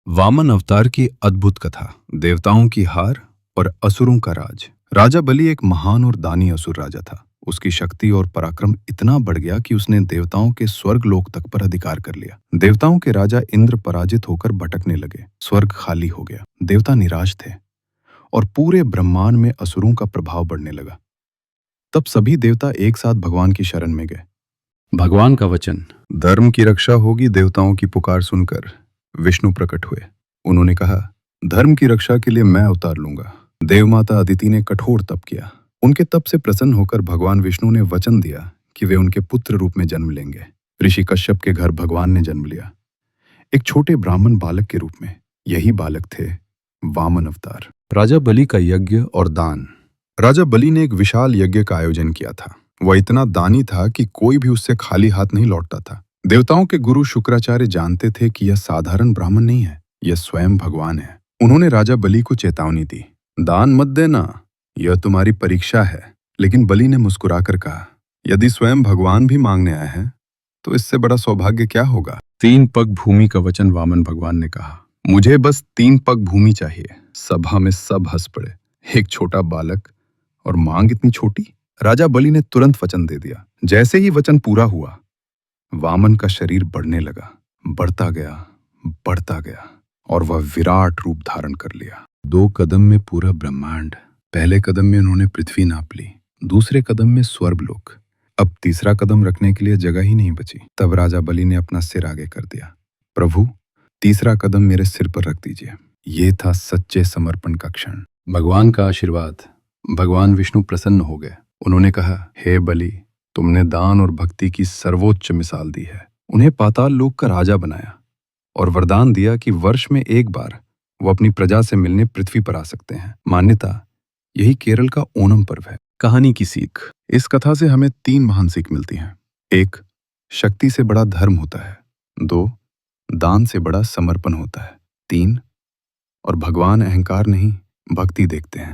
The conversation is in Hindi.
वामन अवतार की अद्भुत कथा, देवताओं की हार और असुरों का राज। राजा बलि एक महान और दानी असुर राजा था। उसकी शक्ति और पराक्रम इतना बढ़ गया कि उसने देवताओं के स्वर्ग लोक तक पर अधिकार कर लिया। देवताओं के राजा इंद्र पराजित होकर भटकने लगे। स्वर्ग खाली हो गया। देवता निराश थे और पूरे ब्रह्मांड में असुरों का प्रभाव बढ़ने लगा। तब सभी देवता एक साथ भगवान की शरण में गए। भगवान का वचन, धर्म की रक्षा होगी। देवताओं की पुकार सुनकर विष्णु प्रकट हुए। उन्होंने कहा, धर्म की रक्षा के लिए मैं अवतार लूंगा। देवमाता अदिति ने कठोर तप किया। उनके तप से प्रसन्न होकर भगवान विष्णु ने वचन दिया कि वे उनके पुत्र रूप में जन्म लेंगे। ऋषि कश्यप के घर भगवान ने जन्म लिया, एक छोटे ब्राह्मण बालक के रूप में। यही बालक थे वामन अवतार। राजा बलि का यज्ञ और दान। राजा बलि ने एक विशाल यज्ञ का आयोजन किया था। वह इतना दानी था कि कोई भी उससे खाली हाथ नहीं लौटता था। देवताओं के गुरु शुक्राचार्य जानते थे कि यह साधारण ब्राह्मण नहीं है, यह स्वयं भगवान है। उन्होंने राजा बलि को चेतावनी दी, दान मत देना, यह तुम्हारी परीक्षा है। लेकिन बलि ने मुस्कुराकर कहा, यदि स्वयं भगवान भी मांगने आए हैं तो इससे बड़ा सौभाग्य क्या होगा। 3 पग भूमि का वचन वामन भगवान ने कहा, मुझे बस 3 पग भूमि चाहिए। सभा में सब हंस पड़े। एक छोटा बालक और मांग इतनी छोटी। राजा बलि ने तुरंत वचन दे दिया। जैसे ही वचन पूरा हुआ, वामन का शरीर बढ़ने लगा, बढ़ता गया और वह विराट रूप धारण कर लिया। 2 कदम में पूरा ब्रह्मांड। पहले कदम में उन्होंने पृथ्वी नाप ली, दूसरे कदम में स्वर्गलोक। अब तीसरा कदम रखने के लिए जगह ही नहीं बची। तब राजा बलि ने अपना सिर आगे कर दिया, प्रभु तीसरा कदम मेरे सिर पर रख दीजिए। ये था सच्चे समर्पण का क्षण। भगवान का आशीर्वाद। भगवान विष्णु प्रसन्न हो गए। उन्होंने कहा, हे बलि, तुमने दान और भक्ति की सर्वोच्च मिसाल दी है। उन्हें पाताल लोक का राजा बनाया और वरदान दिया कि वर्ष में एक बार वो अपनी प्रजा से मिलने पृथ्वी पर आ सकते हैं। मान्यता, यही केरल का ओणम पर्व है। कहानी की सीख। इस कथा से हमें 3 महान सीख मिलती हैं। 1, शक्ति से बड़ा धर्म होता है। 2, दान से बड़ा समर्पण होता है। 3, और भगवान अहंकार नहीं, भक्ति देखते हैं।